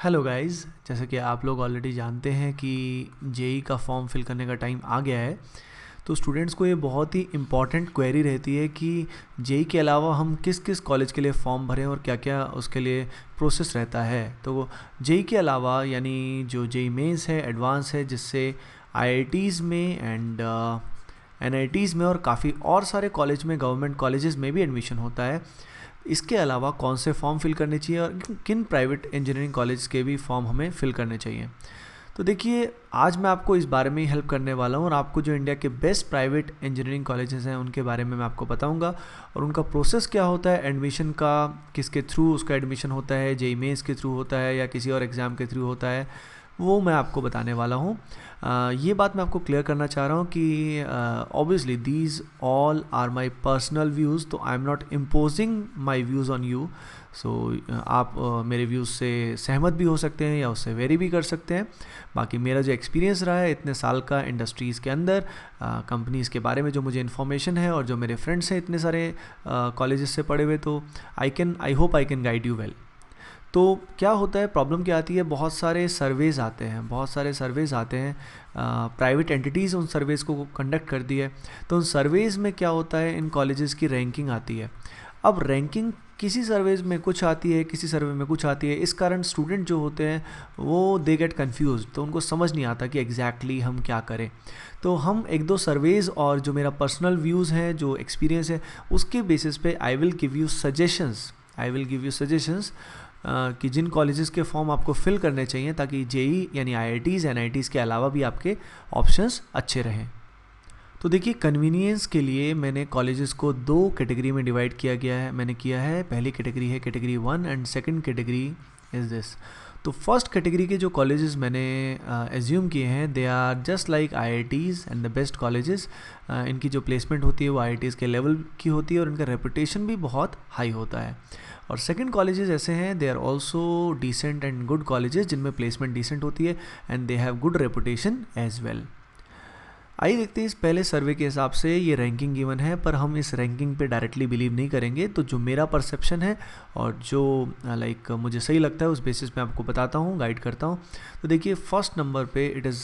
Hello guys, जैसे कि आप लोग ऑलरेडी जानते हैं कि जेई का फॉर्म फिल करने का टाइम आ गया है। तो स्टूडेंट्स को ये बहुत ही इम्पॉर्टेंट क्वेरी रहती है कि जेई के अलावा हम किस किस कॉलेज के लिए फ़ॉर्म भरें और क्या क्या उसके लिए प्रोसेस रहता है। तो जेई के अलावा यानी जो जेई मेंस है, एडवांस है, जिससे आईआईटीज़ में एंड एनआईटीज़ में और काफ़ी और सारे कॉलेज में, गवर्नमेंट कॉलेजेस में भी एडमिशन होता है। इसके अलावा कौन से फॉर्म फिल करने चाहिए और किन प्राइवेट इंजीनियरिंग कॉलेज के भी फॉर्म हमें फिल करने चाहिए। तो देखिए, आज मैं आपको इस बारे में ही हेल्प करने वाला हूँ और आपको जो इंडिया के बेस्ट प्राइवेट इंजीनियरिंग कॉलेजेस हैं उनके बारे में मैं आपको बताऊँगा और उनका प्रोसेस क्या होता है एडमिशन का, किसके थ्रू उसका एडमिशन होता है, जेईई मेंस के थ्रू होता है या किसी और एग्ज़ाम के थ्रू होता है, वो मैं आपको बताने वाला हूँ। ये बात मैं आपको क्लियर करना चाह रहा हूँ कि obviously these all are my personal views, तो I am not imposing my views on you. So आप मेरे व्यूज़ से सहमत भी हो सकते हैं या उससे वेरी भी कर सकते हैं। बाकी मेरा जो एक्सपीरियंस रहा है इतने साल का इंडस्ट्रीज़ के अंदर, कंपनीज़ के बारे में जो मुझे इन्फॉर्मेशन है और जो मेरे फ्रेंड्स हैं इतने सारे कॉलेजेस से पढ़े हुए, तो I hope I can guide you well. तो क्या होता है, प्रॉब्लम क्या आती है, बहुत सारे सर्वेज़ आते हैं, प्राइवेट एंटिटीज़ उन सर्वेज़ को कंडक्ट करती है। तो उन सर्वेज़ में क्या होता है, इन कॉलेजेस की रैंकिंग आती है। अब रैंकिंग किसी सर्वेज़ में कुछ आती है, किसी सर्वे में कुछ आती है। इस कारण स्टूडेंट जो होते हैं वो दे गेट कन्फ्यूज, तो उनको समझ नहीं आता कि एग्जैक्टली हम क्या करें। तो हम एक दो सर्वेज़ और जो मेरा पर्सनल व्यूज़ हैं, जो एक्सपीरियंस है, उसके बेसिस पे I will give you suggestions कि जिन कॉलेजेस के फॉर्म आपको फिल करने चाहिए ताकि जेई यानी आईआईटीज़ एनआईटीज़ के अलावा भी आपके ऑप्शंस अच्छे रहें। तो देखिए, कन्वीनियंस के लिए मैंने कॉलेजेस को दो कैटेगरी में डिवाइड किया है। पहली कैटेगरी है category 1 and second category is this. तो फर्स्ट कैटेगरी के जो कॉलेजेस मैंने एज्यूम किए हैं, they are just like IITs and the best colleges. इनकी जो प्लेसमेंट होती है वो आईआईटीज़ के लेवल की होती है और इनका रेपुटेशन भी बहुत हाई होता है। और सेकंड कॉलेजेस ऐसे हैं, they are also decent and good colleges जिनमें प्लेसमेंट डिसेंट होती है and they have good reputation as well. आइए देखते हैं, इस पहले सर्वे के हिसाब से ये रैंकिंग गिवन है, पर हम इस रैंकिंग पे डायरेक्टली बिलीव नहीं करेंगे। तो जो मेरा परसेप्शन है और जो मुझे सही लगता है उस बेसिस पे आपको बताता हूँ, गाइड करता हूँ। तो देखिए, फर्स्ट नंबर पे it is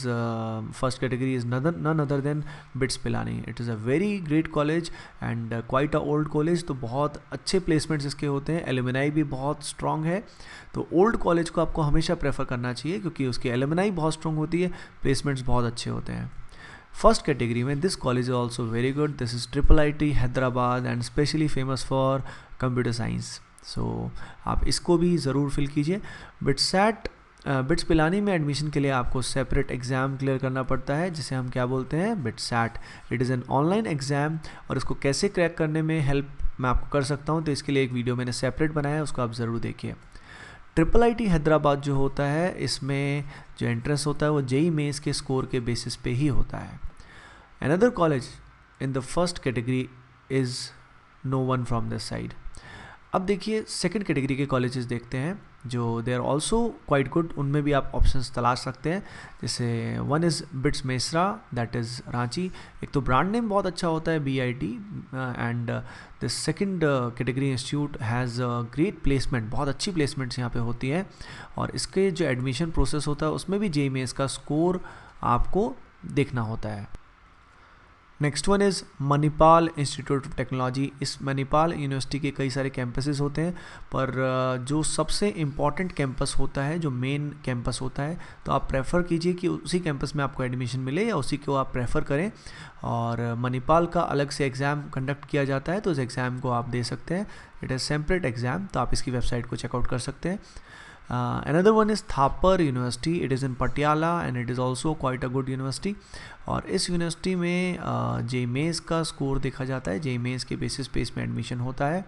first category is none other than BITS Pilani. It is a very great college and quite a old college. तो बहुत अच्छे प्लेसमेंट्स इसके होते हैं, एलुमनाई भी बहुत स्ट्रॉन्ग है। तो ओल्ड कॉलेज को आपको हमेशा प्रेफर करना चाहिए क्योंकि उसकी एलुमनाई बहुत स्ट्रॉन्ग होती है, प्लेसमेंट्स बहुत अच्छे होते हैं। फर्स्ट कैटेगरी में this college is also very good. This is triple IT Hyderabad and specially famous for computer science. So आप इसको भी ज़रूर फिल कीजिए। बिट्स पिलानी में एडमिशन के लिए आपको सेपरेट एग्ज़ाम क्लियर करना पड़ता है, जिसे हम क्या बोलते हैं, BITSAT. It is an online exam और इसको कैसे क्रैक करने में हेल्प मैं आपको कर सकता हूँ, तो इसके लिए एक वीडियो मैंने सेपरेट बनाया है, उसको आप ज़रूर देखिए। ट्रिपल आईटी हैदराबाद जो होता है, इसमें जो एंट्रेंस होता है वो जेईई मेंस के स्कोर के बेसिस पे ही होता है। Another college in the first category is no one from this side. अब देखिए, सेकंड कैटेगरी के कॉलेजेस देखते हैं जो दे आर ऑल्सो क्वाइट गुड। उनमें भी आप ऑप्शंस तलाश सकते हैं, जैसे one is BITS Mesra, that is Ranchi. एक तो ब्रांड नेम बहुत अच्छा होता है, BIT, and the second category institute has great placement, बहुत अच्छी प्लेसमेंट्स यहाँ पे होती हैं। और इसके जो एडमिशन प्रोसेस होता है उसमें भी जेईई मेंस का स्कोर आपको देखना होता है। Next one is Manipal institute of technology. इस मणिपाल यूनिवर्सिटी के कई सारे कैंपसेस होते हैं, पर जो सबसे इम्पॉर्टेंट कैंपस होता है, जो मेन कैंपस होता है, तो आप प्रेफर कीजिए कि उसी कैंपस में आपको एडमिशन मिले या उसी को आप प्रेफर करें। और मणिपाल का अलग से एग्ज़ाम कंडक्ट किया जाता है, तो उस एग्ज़ाम को आप दे सकते हैं। इट इज़ सेपरेट एग्ज़ाम, तो आप इसकी वेबसाइट को चेकआउट कर सकते हैं। Another one is Thapar University. It is in Patiala and it is also quite a good university. और इस यूनिवर्सिटी में जेईई मेंस का स्कोर देखा जाता है, जेईई मेंस के बेसिस पे इसमें एडमिशन होता है।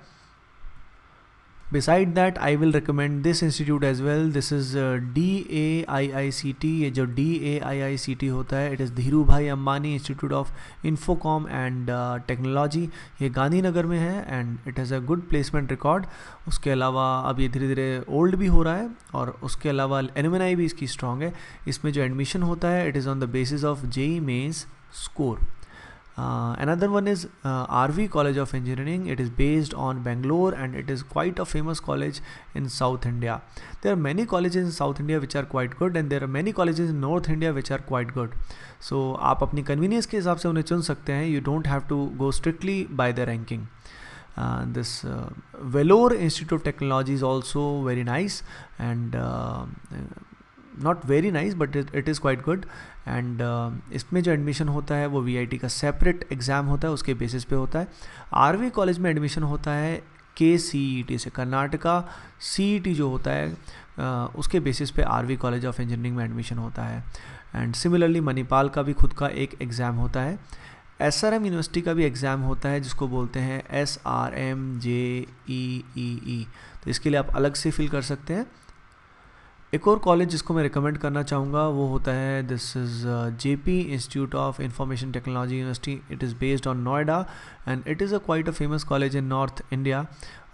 Beside that, I will recommend this institute as well. This is DAIICT. ये जो DAIICT होता है, it is धीरू भाई Ambani institute of Infocom and technology. ये गांधीनगर में है and it has a good placement record. उसके अलावा अब ये धीरे धीरे ओल्ड भी हो रहा है और उसके अलावा एलुमनाई भी इसकी स्ट्रॉन्ग है। इसमें जो एडमिशन होता है, it is on the basis of JEE mains score. Another one is RV College of Engineering. It is based on Bangalore and it is quite a famous college in South India. There are many colleges in South India which are quite good and there are many colleges in North India which are quite good. So आप अपनी convenience के हिसाब से उन्हें चुन सकते हैं. You don't have to go strictly by the ranking. This Vellore Institute of Technology is also very nice and not very nice but it is quite good. And इसमें जो एडमिशन होता है वो VIT का सेपरेट एग्ज़ाम होता है, उसके basis पे होता है. RV कॉलेज में एडमिशन होता है KCET से, कर्नाटका CET जो होता है उसके बेसिस पे RV कॉलेज ऑफ इंजीनियरिंग में एडमिशन होता है. एंड सिमिलरली मणिपाल का भी खुद का एक एग्ज़ाम होता है. SRM यूनिवर्सिटी का भी एग्ज़ाम होता है जिसको बोलते हैं SRM JEEE. तो इसके लिए आप अलग से फिल कर सकते हैं. एक और कॉलेज जिसको मैं रिकमेंड करना चाहूँगा वो होता है this is JP institute of information technology university. It is based on Noida and it is a quite a famous college in north India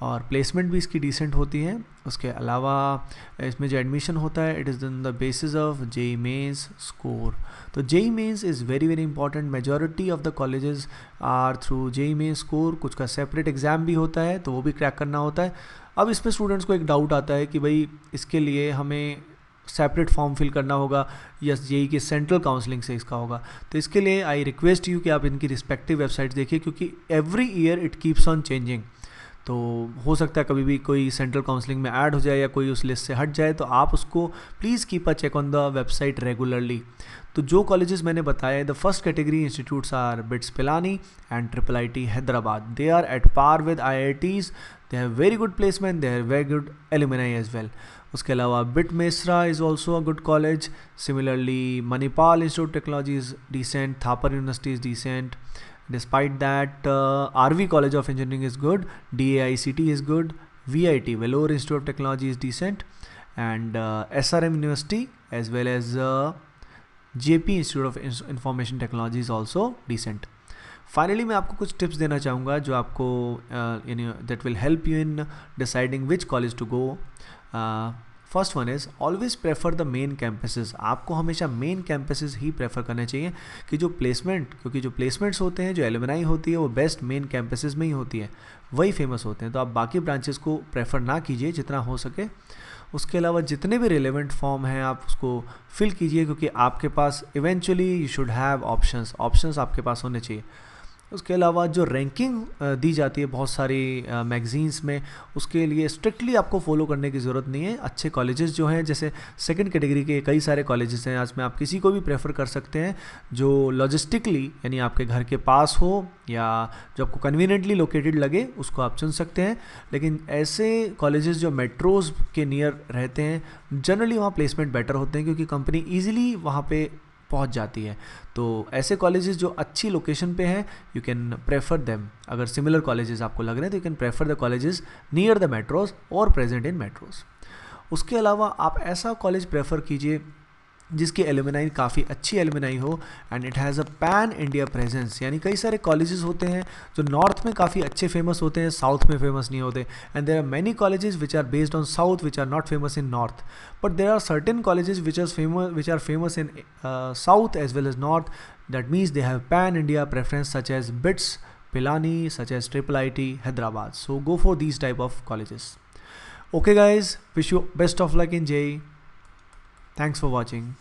और प्लेसमेंट भी इसकी डिसेंट होती है. उसके अलावा इसमें जो एडमिशन होता है it is on the basis of JEE mains score. तो JEE mains is very very important. Majority of the colleges are through JEE mains score. कुछ का सेपरेट एग्ज़ाम भी होता है तो वो भी क्रैक करना होता है. अब इसमें स्टूडेंट्स को एक डाउट आता है कि भाई इसके लिए हमें सेपरेट फॉर्म फिल करना होगा या JEE की सेंट्रल काउंसलिंग से इसका होगा. तो इसके लिए आई रिक्वेस्ट यू कि आप इनकी रिस्पेक्टिव वेबसाइट्स देखिए क्योंकि every year it keeps on changing. तो हो सकता है कभी भी कोई सेंट्रल काउंसलिंग में ऐड हो जाए या कोई उस लिस्ट से हट जाए, तो आप उसको please keep a check on the website regularly. तो जो कॉलेजेस मैंने बताए, the first category institutes are BITS Pilani and IIIT Hyderabad. They are at par with IITs. They have very good placement, they have very good alumni as well. उसके अलावा BIT Mesra is also a good college. Similarly Manipal institute of technology is decent. Thapar university is decent. Despite that, RV College of Engineering is good, DAICT is good, VIT Vellore Institute of Technology is decent, and SRM University as well as JP Institute of Information Technology is also decent. Finally, मैं आपको कुछ tips देना चाहूँगा जो आपको that will help you in deciding which college to go. First one is always prefer the main campuses. आपको हमेशा main campuses ही prefer करने चाहिए कि क्योंकि जो प्लेसमेंट्स होते हैं, जो एलुमनाई होती है वो बेस्ट मेन कैंपसेस में ही होती है, वही फेमस होते हैं. तो आप बाकी ब्रांचेस को प्रेफर ना कीजिए जितना हो सके. उसके अलावा जितने भी रिलेवेंट फॉर्म हैं आप उसको फिल कीजिए क्योंकि आपके पास eventually you should have options आपके पास होने चाहिए. उसके अलावा जो रैंकिंग दी जाती है बहुत सारी मैगजीन्स में, उसके लिए स्ट्रिक्टली आपको फॉलो करने की ज़रूरत नहीं है. अच्छे कॉलेजेस जो हैं, जैसे सेकंड कैटेगरी के कई सारे कॉलेजेस हैं, आज में आप किसी को भी प्रेफर कर सकते हैं जो लॉजिस्टिकली यानी आपके घर के पास हो या जो आपको कन्वीनियंटली लोकेटेड लगे, उसको आप चुन सकते हैं. लेकिन ऐसे कॉलेजेस जो मेट्रोज़ के नियर रहते हैं, जनरली वहाँ प्लेसमेंट बेटर होते हैं क्योंकि कंपनी ईजिली वहाँ पे पहुंच जाती है. तो ऐसे कॉलेजेस जो अच्छी लोकेशन पे हैं, यू कैन प्रेफर देम. अगर सिमिलर कॉलेजेस आपको लग रहे हैं तो you can prefer the colleges near the metros और प्रेजेंट इन मेट्रोज. उसके अलावा आप ऐसा कॉलेज प्रेफर कीजिए जिसकी एलुमनाई काफ़ी अच्छी एलुमनाई हो and it has a pan India presence. यानी कई सारे कॉलेजेस होते हैं जो नॉर्थ में काफ़ी अच्छे फेमस होते हैं, साउथ में फेमस नहीं होते. And there are many colleges which are based on south which are not famous in north. But there are certain colleges which are famous in south as well as north. That means they have pan India preference such as BITS Pilani, such as IIIT Hyderabad. So go for these type of colleges. Okay guys, wish you best of luck in JEE. Thanks for watching.